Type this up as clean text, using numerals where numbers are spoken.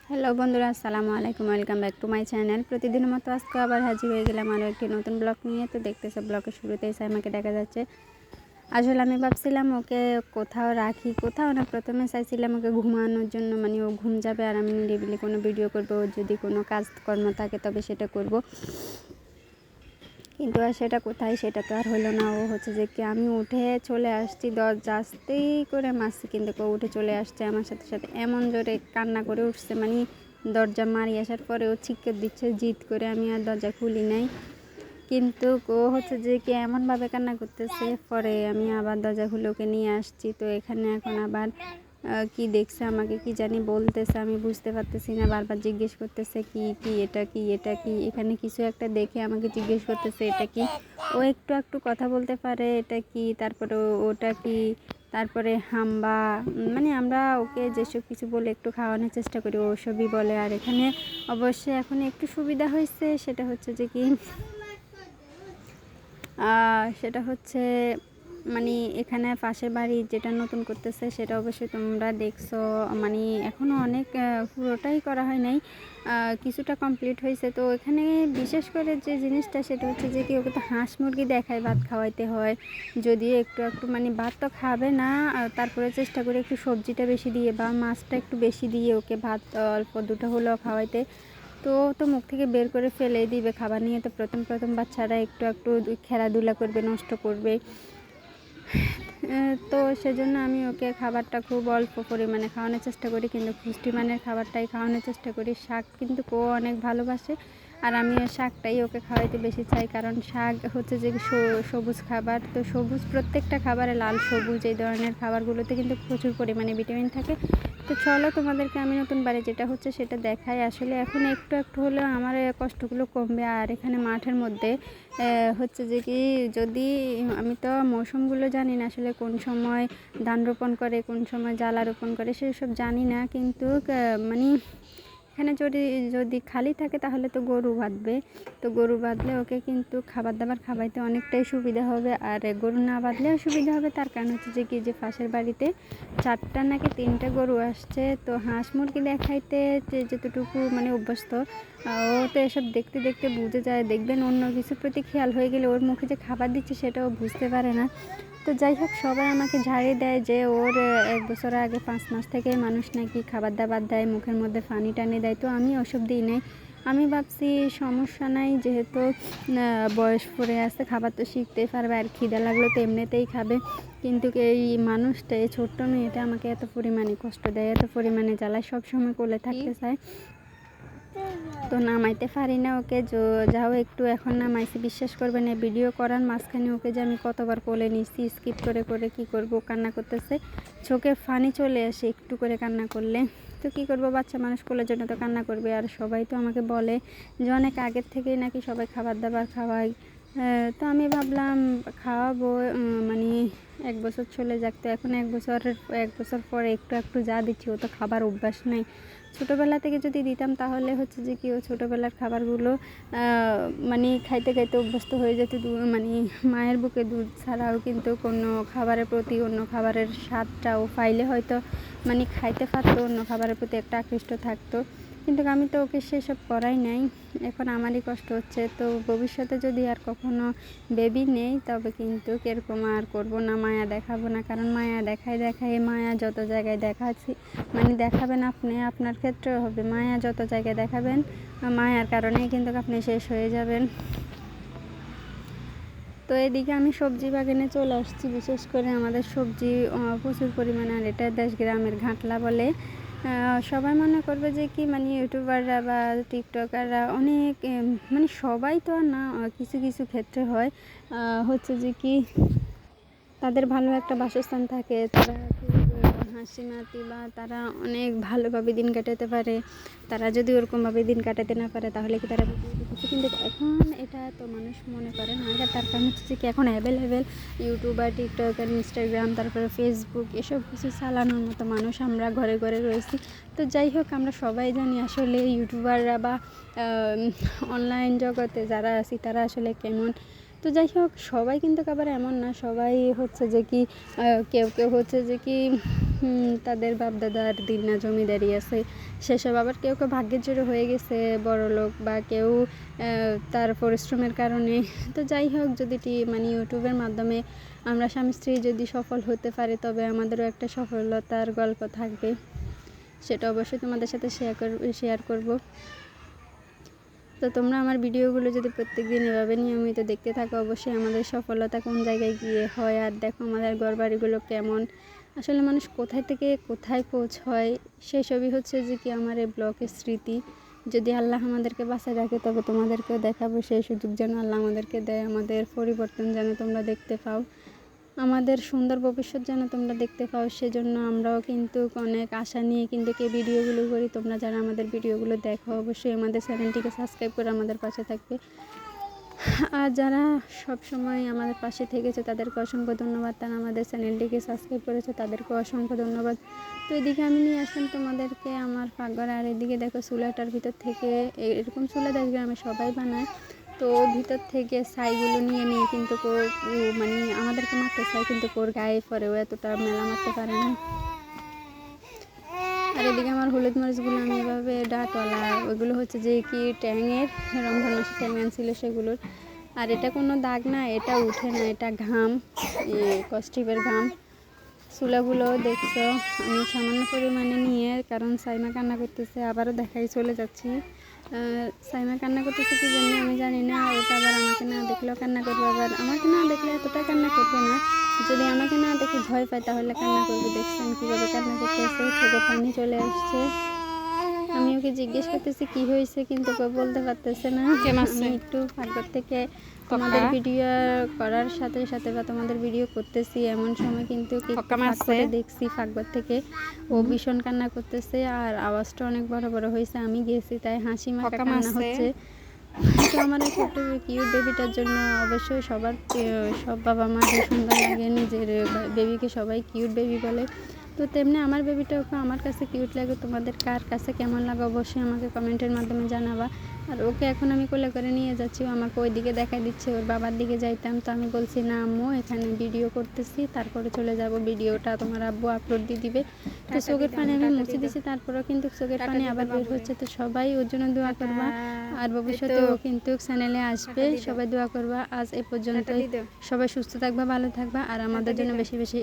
Hello বন্ধুরা, আসসালামু আলাইকুম। Welcome back to my channel. প্রতিদিনের মতো আজকে আবার হাজির হয়ে গেলাম আরও একটি নতুন ব্লগ নিয়ে। তো দেখতেছে ব্লগের শুরুতেই সাইমাকে দেখা যাচ্ছে। আসলে আমি ভাবছিলাম ওকে কোথাও রাখি, কোথাও না, প্রথমে চাইছিলাম ওকে ঘুমানোর জন্য, মানে ও ঘুম যাবে আর আমি নিরিবিলি কোনো ভিডিও করবো, যদি কোনো কাজকর্ম থাকে তবে সেটা করব। কিন্তু আর সেটা কোথায়, সেটা তো আর হলো না। ও হচ্ছে যে কি আমি উঠে চলে আসছি, দরজা আসতেই করে মারছি, কিন্তু ও উঠে চলে আসছে আমার সাথে সাথে, এমন জোরে কান্না করে উঠছে, মানে দরজা মারি আসার পরে ও চিৎকার দিচ্ছে জিদ করে। আমি আর দরজা খুলি নাই, কিন্তু ও হচ্ছে যে কি এমনভাবে কান্না করতেছে। পরে আমি আবার দরজা খুলে ওকে নিয়ে আসছি। তো এখানে এখন আবার কি দেখছে, আমাকে কি জানি বলতেছে, আমি বুঝতে পারতেছি না। বারবার জিজ্ঞেস করতেছে কি কি এটা কি এটা কি, এখানে কিছু একটা দেখে আমাকে জিজ্ঞেস করতেছে এটা কি। ও একটু একটু কথা বলতে পারে, এটা কি, তারপরে ওটা কি, তারপরে হাম্বা, মানে আমরা ওকে যেসব কিছু বলে একটু খাওয়ানোর চেষ্টা করি ওসবই বলে। আর এখানে অবশ্যই এখন একটু সুবিধা হয়েছে, সেটা হচ্ছে যে কি সেটা হচ্ছে মানে এখানে পাশের বাড়ি যেটা নতুন করতেছে সেটা অবশ্যই তোমরা দেখছো, মানে এখনও অনেক পুরোটাই করা হয় নাই, কিছুটা কমপ্লিট হয়েছে। তো এখানে বিশেষ করে যে জিনিসটা সেটা হচ্ছে যে কি ওকে তো হাঁস মুরগি দেখায় ভাত খাওয়াইতে হয়, যদিও একটু একটু, মানে ভাত তো খাবে না, তারপরে চেষ্টা করে একটু সবজিটা বেশি দিয়ে বা মাছটা একটু বেশি দিয়ে ওকে ভাত অল্প দুটো হলেও খাওয়াইতে। তো মুখ থেকে বের করে ফেলেই দিবে খাবার নিয়ে। তো প্রথম প্রথম বাচ্চারা একটু একটু খেলাধুলা করবে, নষ্ট করবে। তো সেজন্য আমি ওকে খাবারটা খুব অল্প পরিমাণে খাওয়ানোর চেষ্টা করি, কিন্তু পুষ্টিমানের খাবারটাই খাওয়ানোর চেষ্টা করি। শাক কিন্তু ও অনেক ভালোবাসে, আর আমি শাকটাই ওকে খাওয়াইতে বেশি চাই, কারণ শাক হচ্ছে যে সবুজ খাবার। তো সবুজ প্রত্যেকটা খাবারে, লাল সবুজ এই ধরনের খাবারগুলোতে কিন্তু প্রচুর পরিমাণে ভিটামিন থাকে। তো চলো তোমাদেরকে আমি নতুন বাড়ি যেটা হচ্ছে সেটা দেখাই। আসলে এখন একটু একটু হলেও আমার কষ্টগুলো কমবে। আর এখানে মাঠের মধ্যে হচ্ছে যে কি, যদি আমি তো মৌসুমগুলো জানি না, আসলে কোন সময় ধান রোপণ করে কোন সময় জ্বালা রোপণ করে সেসব জানি না, কিন্তু মানে এখানে যদি যদি খালি থাকে তাহলে তো গরু বাঁধবে। তো গরু বাঁধলে ওকে কিন্তু খাবার দাবার খাওয়াইতে অনেকটাই সুবিধা হবে, আর গরু না বাঁধলেও সুবিধা হবে। তার কারণ হচ্ছে যে কি, যে পাশের বাড়িতে 4টা নাকি 3টা গরু আসছে। তো হাঁস মুরগি দেখাইতে যতটুকু মানে অভ্যস্ত, ও তো এসব দেখতে দেখতে বুঝে যায়। দেখবেন অন্য কিছুর প্রতি খেয়াল হয়ে গেলে ওর মুখে যে খাবার দিচ্ছে সেটাও বুঝতে পারে না। তো যাই হোক, সবাই আমাকে ঝাড়ি দেয় যে ওর 1 বছর আগে 5 মাস থেকে মানুষ নাকি খাবার দাবার দেয়, মুখের মধ্যে পানি টানি দেয়। তো আমি ওসব দিই নাই। আমি ভাবছি সমস্যা নাই, যেহেতু বয়স পড়ে আসতে, খাবার তো শিখতেই পারবে, আর খিদে লাগলো তো এমনিতেই খাবে। কিন্তু এই মানুষটা, এই ছোট্ট মেয়েটা আমাকে এত পরিমাণে কষ্ট দেয়, এত পরিমাণে জ্বালায়, সবসময় কোলে থাকতে চায়। তো নামাইতে পারি না ওকে, যাও একটু এখন নামাইছি, বিশ্বাস করবে না, ভিডিও করার মাঝখানে ওকে যে আমি কতবার কোলে নিচ্ছি, স্কিপ করে করে কি করব, কান্না করতেছে, চোখে পানি চলে আসে একটু করে কান্না করলে। তো কী করবো, বাচ্চা মানুষ কোলের জন্য তো কান্না করবে। আর সবাই তো আমাকে বলে যে অনেক আগের থেকেই নাকি সবাই খাবার দাবার খাওয়ায়। তো আমি ভাবলাম খাওয়াবো, মানে 1 বছর চলে যাক। তো এখন 1 বছর পরে একটু একটু যা দিচ্ছি, ও তো খাবার অভ্যাস নাই। ছোটোবেলা থেকে যদি দিতাম তাহলে হচ্ছে যে কি, ও ছোটোবেলার খাবারগুলো মানে খাইতে খাইতে অভ্যস্ত হয়ে যেত। মানে মায়ের বুকে দুধ ছাড়াও কিন্তু কোনো খাবারের প্রতি, অন্য খাবারের স্বাদটাও পাইলে হয়তো মানে খাইতে পারতো, অন্য খাবারের প্রতি একটা আকৃষ্ট থাকতো। কিন্তু আমি তো ওকে সেসব করাই নাই, এখন আমারই কষ্ট হচ্ছে। তো ভবিষ্যতে যদি আর কখনো বেবি নেই তবে কিন্তু এরকম আর করবো না, মায়া দেখাবো না। কারণ মায়া দেখায় দেখায়, মায়া যত জায়গায় দেখাচ্ছি, মানে দেখাবেন আপনি, আপনার ক্ষেত্রেও হবে। মায়া যত জায়গায় দেখাবেন, মায়ার কারণেই কিন্তু আপনি শেষ হয়ে যাবেন। তো এদিকে আমি সবজি বাগানে চলে আসছি। বিশেষ করে আমাদের সবজি প্রচুর পরিমাণে, আর এটা দেশ গ্রামের ঘাটলা বলে। সবাই মনে করবে যে কি, মানে ইউটিউবাররা বা টিকটকাররা অনেক, মানে সবাই তো আর না, কিছু কিছু ক্ষেত্রে হয় হচ্ছে যে কি তাদের ভালো একটা বাসস্থান থাকে, তারা খুব হাসি মাতি বা তারা অনেক ভালোভাবে দিন কাটাতে পারে। তারা যদি ওরকমভাবে দিন কাটাতে না পারে তাহলে কি তারা ভিডিও দিতেছে? কিন্তু এখন এটা তো মানুষ মনে করে না। তার কারণ হচ্ছে যে কি, এখন অ্যাভেলেবেল ইউটিউবার, টিকটকার, ইনস্টাগ্রাম, তারপরে ফেসবুক, এসব কিছু চালানোর মতো মানুষ আমরা ঘরে ঘরে রয়েছি। তো যাই হোক, আমরা সবাই জানি আসলে ইউটিউবাররা বা অনলাইন জগতে যারা আছি তারা আসলে কেমন। তো যাই হোক, সবাই কিন্তু আবার এমন না, সবাই হচ্ছে যে কি কেউ কেউ হচ্ছে যে কি তাদের বাপদাদার দিন না জমিদারি আছে, সেসব আবার কেউ কেউ ভাগ্যের জোরে হয়ে গেছে বড়লোক, বা কেউ তার পরিশ্রমের কারণে। তো যাই হোক, যদি মানে ইউটিউবের মাধ্যমে আমরা স্বামী স্ত্রী যদি সফল হতে পারি, তবে আমাদেরও একটা সফলতার গল্প থাকবে, সেটা অবশ্যই তোমাদের সাথে শেয়ার করব। তো তোমরা আমার ভিডিওগুলো যদি প্রত্যেক দিন এভাবে নিয়মিত দেখতে থাকো, অবশ্যই আমাদের সফলতা কোন জায়গায় গিয়ে হয়। আর দেখো আমাদের ঘরবাড়িগুলো কেমন, আসলে মানুষ কোথায় থেকে কোথায় হয়, সেই সবই হচ্ছে যে কি আমার এই ব্লগের স্মৃতি। যদি আল্লাহ আমাদেরকে বাঁচায় রাখে, তবে তোমাদেরকেও দেখাবো, সেই সুযোগ যেন আল্লাহ আমাদেরকে দেয়, আমাদের পরিবর্তন যেন তোমরা দেখতে পাও, আমাদের সুন্দর ভবিষ্যৎ যেন তোমরা দেখতে পাও। সেজন্য আমরাও কিন্তু অনেক আশা নিয়ে কিন্তু ভিডিওগুলো করি। তোমরা যারা আমাদের ভিডিওগুলো দেখো, অবশ্যই আমাদের চ্যানেলটিকে সাবস্ক্রাইব করে আমাদের পাশে থাকবে। আর যারা সব সময় আমাদের পাশে থেকেছে তাদেরকে অসংখ্য ধন্যবাদ, তারা আমাদের চ্যানেলটিকে সাবস্ক্রাইব করেছে, তাদেরকে অসংখ্য ধন্যবাদ। তো এদিকে আমি নিয়ে আসলাম তোমাদেরকে আমার পাকঘর। আর এদিকে দেখো চুলাটার ভিতর থেকে, এরকম চুলা দেশ গ্রামে সবাই বানায়, তো ভিতর থেকে ছাইগুলো নিয়ে কিন্তু মানে আমাদেরকে মারতে চাই, কিন্তু ওর গায়ে পরে, ও এতটা মেলা মারতে পারে না। আর এদিকে আমার হলুদ মরিচগুলো আমি এভাবে ডাঁটওয়ালা, ওইগুলো হচ্ছে যে কি ট্যাংয়ের, রমজান মাসে ট্যাং আনছিল সেগুলোর। আর এটা কোনো দাগ না, এটা উঠে না, এটা ঘাম, কস্টিপের ঘাম। চুলাগুলো দেখছো আমি সামান্য পরিমাণে নিয়ে, কারণ সাইমা কান্না করতেছে, আবারও দেখাই চলে যাচ্ছি। সাইমা কান্না করতেছে কি জন্য আমি জানি না, ওটা আবার আমাকে না দেখলেও কান্না করবে, আবার আমাকে না দেখলে এতটা কান্না করবে না, যদি আমাকে না দেখে ভয় পায় তাহলে কান্না করবে। দেখছেন কীভাবে কান্না করতেছে, চোখে পানি চলে আসছে। আমি ওকে জিজ্ঞেস করতেছি কি হয়েছে, কিন্তু বলতে পারতেছে না। আমি একটু পাকঘর থেকে তোমাদের ভিডিও করার সাথে সাথে বা তোমাদের ভিডিও করতেছি, এমন সময় কিন্তু দেখছি পাকঘর থেকে ও ভীষণ কান্না করতেছে, আর আওয়াজটা অনেক বড় বড় হয়েছে। আমি গেছি তাই হাসি মাখা কান্না হচ্ছে। তো আমার এই ছোট্ট কিউট বেবিটার জন্য অবশ্যই সব বাবা মা সুন্দর লাগে, নিজের বেবিকে সবাই কিউট বেবি বলে, তো তেমনি আমার বেবিটাও আমার কাছে কিউট লাগে। তোমাদের কার কাছে কেমন লাগে অবশ্যই আমাকে কমেন্টের মাধ্যমে জানাবা। আর ওকে এখন আমি কোলে করে নিয়ে যাচ্ছি, ও আমাকে ওই দিকে দেখাই দিচ্ছে, ওর বাবার দিকে যাইতাম, তো আমি বলছি না আম্মু এখানে ভিডিও করতেছি, তারপরে চলে যাব, ভিডিওটা তোমার আব্বু আপলোড দিয়ে দিবে। তো চোখের পানি আমি মুছে দিছি, তারপরেও কিন্তু চোখের পানি আবার বের হচ্ছে। তো সবাই ওর জন্য দোয়া করবা, আর ভবিষ্যতে ও কিন্তু চ্যানেলে আসবে, সবাই দোয়া করবা। আজ এ পর্যন্ত, সবাই সুস্থ থাকবা, ভালো থাকবা, আর আমাদের জন্য বেশি বেশি